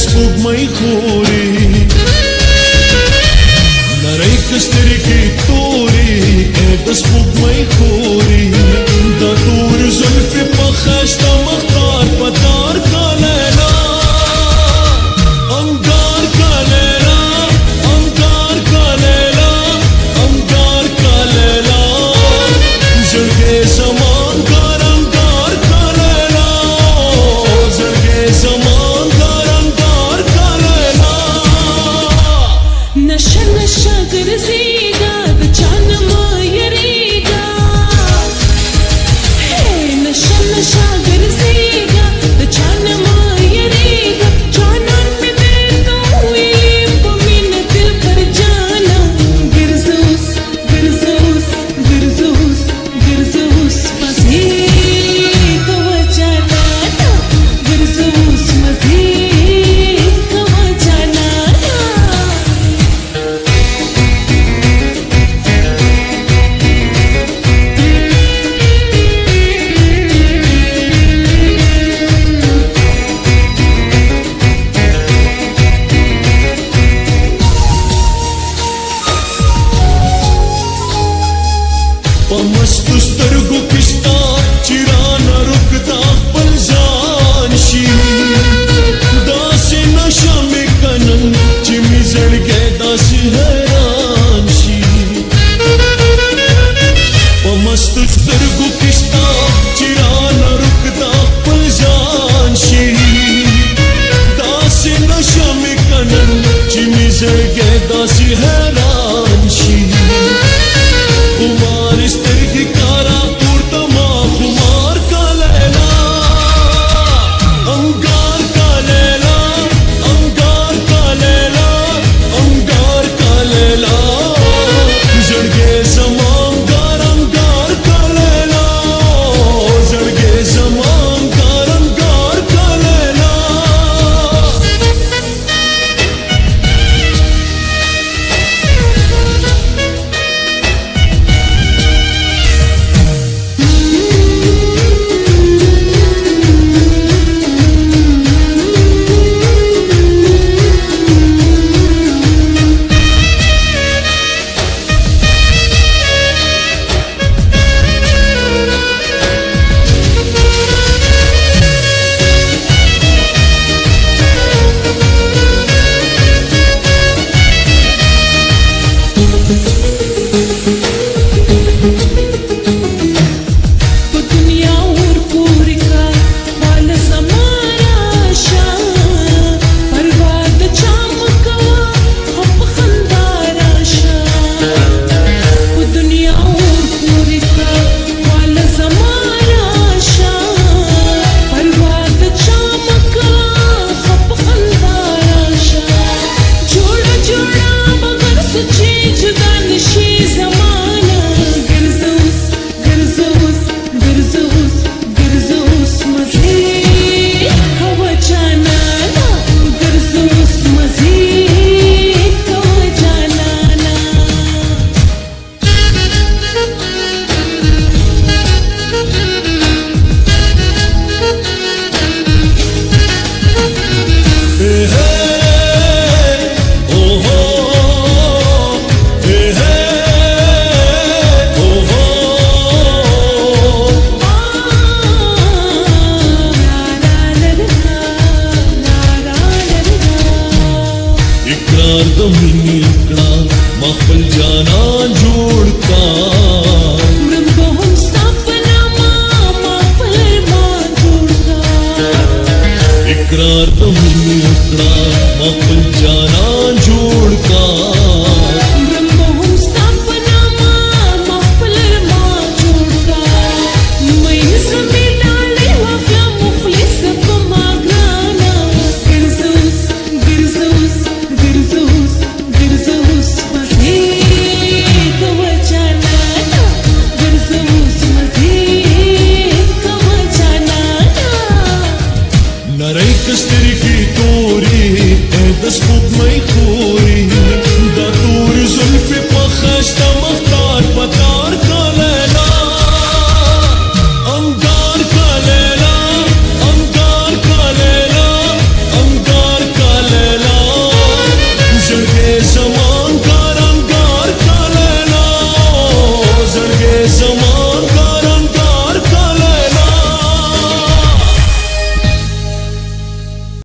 سپوږمۍ خوري نری کسترګې تورې د سپوږمۍ خوري د تور زلفې په ښایسته مختار په تار کا لیلا انګار کا لیلا انګار کا لیلا انګار کا لیلا زړګې زمان ګارنګار کا لیلا زړګې زمان ګارنګار کا لیلا نشه نشه ګرځېږه د چا نه مه یریږه نشه نشه ګرځېږه د چا نه مه یریږه جانان مې درته ویلي په مینه دل پر جانه ګرځه اوس ګرځه اوس ګرځه اوس ګرځه اوس مزې کوه جانانه ګرځه اوس مزې کوه جانانه په مستو سترګو کې ستا چې رانه رکدا خپل ځان شي داسې نشه مې که نن چې مې زړګی داسې حیران شي په مستو سترګو کې ستا چې رانه رکدا خپل ځان شي داسې نشه مې که نن چې مې زړګی داسې حیران شي خمار سترګې کارا پورته ما خمار کا لیلا انګار کا لیلا انګار کا لیلا انګار کا لیلا زړګې زمان ګارنګار کا لیلا زړګې زمان ګارنګار کا لیلا په دنیا اور پورې کا واله زما راشه پروا د چا مه کوه خو په خندا راشه په دنیا اور پورې کا واله زما راشه پروا د چا مه کوه خو په خندا راشه جوړه جوړه مګر څه چې جدا نشي زمانه ګرځه اوس ګرځه اوس ګرځه اوس ګرځه اوس مزې کوه جانانه ګرځه اوس مزې کوه جانانه اقرار د مینې کړه ما خپل جانان جوړ کا مرم به هم ستا په نامه ما خپل ارمان جوړ کړه اقرار د مینې کړه ما خپل جانان جوړ کا مرم به هم ستا په نامه ما خپل ارمان جوړ کړه مین زړه مې ډالۍ واخله مخلصه په ما ګرانه ګرځه اوس ګرځه اوس ګرځه اوس ګرځه اوس مزې کوه جانانه ګرځه اوس مزې کوه جانانه نری کسترګې تورې د سپوږمۍ خوري